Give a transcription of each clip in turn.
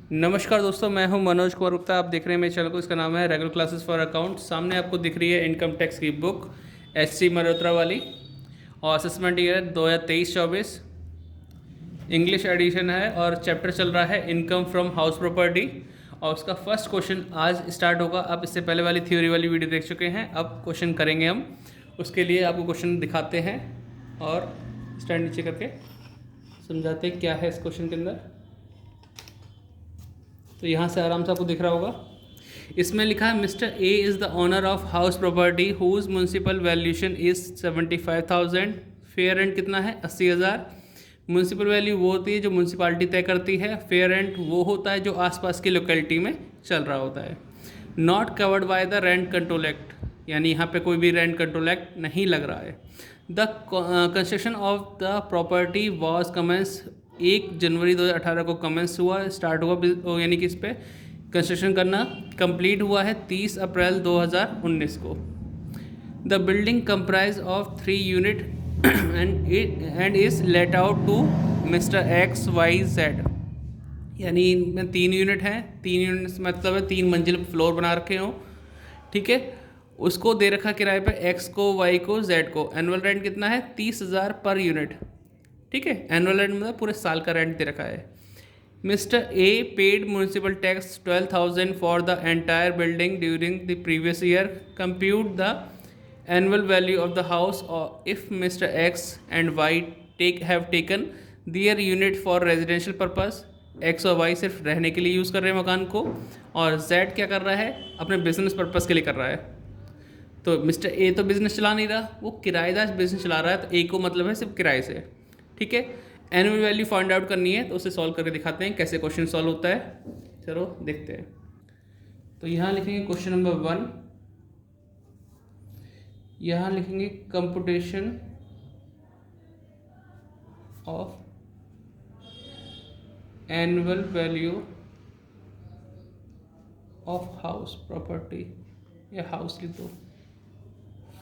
नमस्कार दोस्तों, मैं हूं मनोज कुमार गुप्ता। आप देख रहे हैं मेरे चैनल को। इसका नाम है रेगुलर क्लासेस फॉर अकाउंट। सामने आपको दिख रही है इनकम टैक्स की बुक एच.सी. मल्होत्रा वाली, और असेसमेंट ईयर 2023-24 इंग्लिश एडिशन है, और चैप्टर चल रहा है इनकम फ्रॉम हाउस प्रॉपर्टी। और उसका फर्स्ट क्वेश्चन आज स्टार्ट होगा। आप इससे पहले वाली थ्योरी वाली वीडियो देख चुके हैं, अब क्वेश्चन करेंगे हम। उसके लिए आपको क्वेश्चन दिखाते हैं और स्टैंड नीचे करके समझाते हैं क्या है इस क्वेश्चन के अंदर। तो यहाँ से आराम से आपको दिख रहा होगा। इसमें लिखा है mister A is the owner of house property whose municipal valuation is 75,000। Fair rent कितना है? 80,000। म्यूनसिपल वैल्यू वो होती है जो म्यूनसिपालिटी तय करती है। फेयर रेंट वो होता है जो आसपास की लोकेलिटी में चल रहा होता है। Not covered by the rent control act, यानी यहाँ पे कोई भी रेंट कंट्रोल एक्ट नहीं लग रहा है। The construction of the property was commence 1 January 2018 को कमेंस हुआ, स्टार्ट हुआ, यानी कि इस पर कंस्ट्रक्शन करना कंप्लीट हुआ है 30 अप्रैल 2019 को। The building comprise of 3 unit and is let out to mister X Y Z, यानी इनमें 3 यूनिट हैं। 3 यूनिट मतलब है 3 मंजिल फ्लोर बना रखे हों, ठीक है। उसको दे रखा किराए पे एक्स को, वाई को, जेड को। एनुअल रेंट कितना है? 30,000 पर यूनिट, ठीक है। एनुअल रेंट मतलब पूरे साल का रेंट दे रखा है। Mister A paid municipal tax 12,000 for the entire building during the previous year. Compute the annual value of the house if mister X and Y have taken their unit for residential purpose. X और Y सिर्फ रहने के लिए use कर रहे हैं मकान को, और जेड क्या कर रहा है? अपने बिजनेस पर्पज़ के लिए कर रहा है। तो मिस्टर ए तो बिजनेस चला नहीं रहा, वो किराएदार बिजनेस चला रहा है, तो ए को मतलब है सिर्फ किराए से, ठीक है। एनुअल वैल्यू फाइंड आउट करनी है, तो उसे सॉल्व करके दिखाते हैं कैसे क्वेश्चन सॉल्व होता है। चलो देखते हैं। तो यहाँ लिखेंगे क्वेश्चन नंबर 1, यहाँ लिखेंगे computation of annual value of house property, या हाउस लिख दो,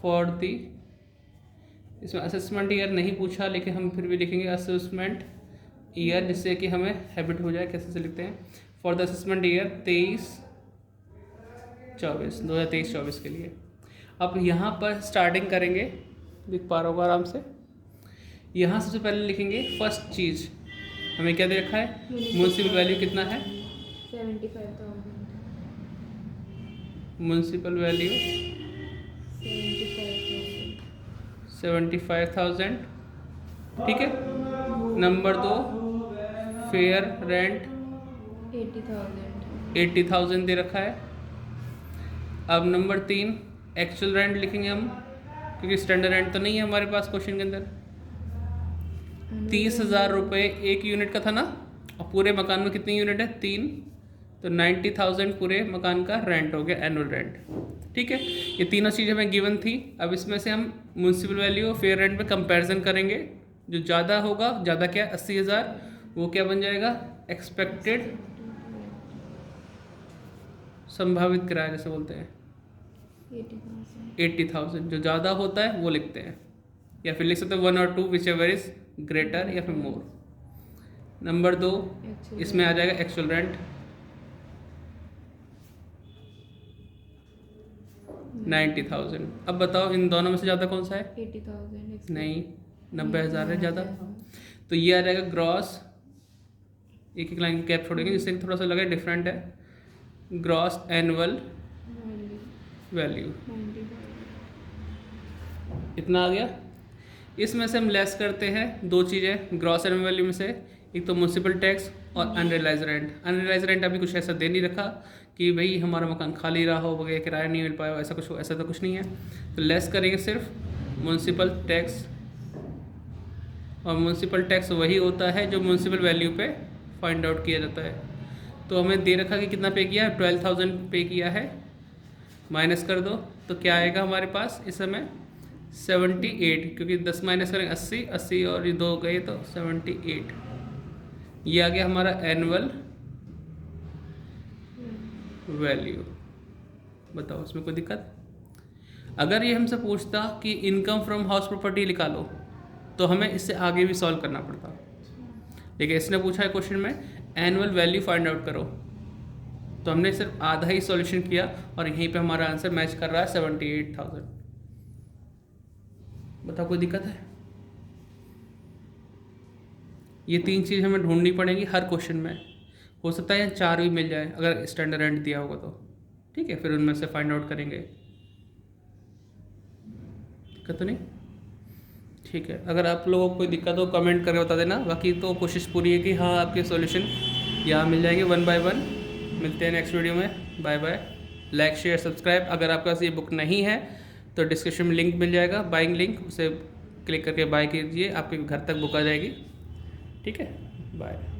फॉर दी। इसमें असेसमेंट ईयर नहीं पूछा, लेकिन हम फिर भी लिखेंगे असेसमेंट ईयर, जिससे कि हमें हैबिट हो जाए कैसे से लिखते हैं। फॉर द असेसमेंट ईयर 2023-24 के लिए। अब यहाँ पर स्टार्टिंग करेंगे, दिख पा रहा होगा आराम से। यहाँ सबसे पहले लिखेंगे फर्स्ट चीज़, हमें क्या दे रखा है? म्यूनसिपल वैल्यू कितना है? 75,000। म्यूनसिपल वैल्यू 75,000, ठीक है। नंबर 2, फेयर रेंट 80,000 दे रखा है। अब नंबर 3, एक्चुअल रेंट लिखेंगे हम, क्योंकि स्टैंडर्ड रेंट तो नहीं है हमारे पास क्वेश्चन के अंदर। 30,000 रुपये 1 यूनिट का था ना, और पूरे मकान में कितनी यूनिट है? 3, तो 90,000 पूरे मकान का रेंट हो गया, एनुअल रेंट, ठीक है। ये तीनों चीज़ें हमें गिवन थी। अब इसमें से हम म्यूनसिपल वैल्यू और फेयर रेंट में कंपैरिजन करेंगे। जो ज़्यादा होगा, ज़्यादा क्या? 80,000, वो क्या बन जाएगा? एक्सपेक्टेड, संभावित किराया जैसे बोलते हैं, 80,000। जो ज़्यादा होता है वो लिखते हैं, या फिर लिख सकते हैं 1 और 2 विच एवर इज ग्रेटर, या फिर मोर। नंबर 2, इसमें आ जाएगा एक्चुअल रेंट 90,000। अब बताओ इन दोनों में से ज़्यादा कौन सा है? 80,000 नहीं, 90,000 है ज़्यादा। तो ये आ जाएगा ग्रॉस, एक एक लाइन कैप छोड़ेंगे जिससे थोड़ा सा लगे डिफरेंट है। ग्रॉस एनुअल वैल्यू इतना आ गया। इसमें से हम लेस करते हैं 2 चीज़ें ग्रॉस एनुअल वैल्यू में से, एक तो म्यूनसिपल टैक्स और अनरियलाइज रेंट। अनरियलाइज रेंट अभी कुछ ऐसा दे नहीं रखा कि भाई हमारा मकान खाली रहा हो वगैरह, किराया नहीं मिल पाया, ऐसा कुछ हो, ऐसा तो कुछ नहीं है। तो लेस करेंगे सिर्फ म्यूनसिपल टैक्स, और म्यूनसिपल टैक्स वही होता है जो म्यूनसिपल वैल्यू पे फाइंड आउट किया जाता है। तो हमें दे रखा कि कितना पे किया है? 12,000 पे किया है। माइनस कर दो तो क्या आएगा हमारे पास इस समय? 78, क्योंकि 10 माइनस करेंगे 80, 80 और ये 2 गए तो 78। ये आ गया हमारा एनुअल वैल्यू। बताओ इसमें कोई दिक्कत? अगर ये हमसे पूछता कि इनकम फ्रॉम हाउस प्रॉपर्टी निकालो, तो हमें इससे आगे भी सॉल्व करना पड़ता, लेकिन इसने पूछा है क्वेश्चन में एनुअल वैल्यू फाइंड आउट करो। तो हमने सिर्फ आधा ही सॉल्यूशन किया और यहीं पे हमारा आंसर मैच कर रहा है 78,000। बताओ कोई दिक्कत है? ये 3 चीज़ हमें ढूंढनी पड़ेंगी हर क्वेश्चन में। हो सकता है या 4 भी मिल जाए अगर स्टैंडर्ड एंड दिया होगा तो, ठीक है, फिर उनमें से फाइंड आउट करेंगे। दिक्कत तो नहीं? ठीक है, अगर आप लोगों को कोई दिक्कत हो कमेंट करके बता देना। बाकी तो कोशिश पूरी है कि हाँ आपके सॉल्यूशन यहाँ मिल जाएंगे 1 बाय 1। मिलते हैं नेक्स्ट वीडियो में। Bye bye. Like share subscribe. अगर आपके पास ये बुक नहीं है तो डिस्क्रिप्शन में लिंक मिल जाएगा, बाइंग लिंक, उसे क्लिक करके बाय कीजिए, आपके घर तक बुक आ जाएगी। ठीक है, बाय।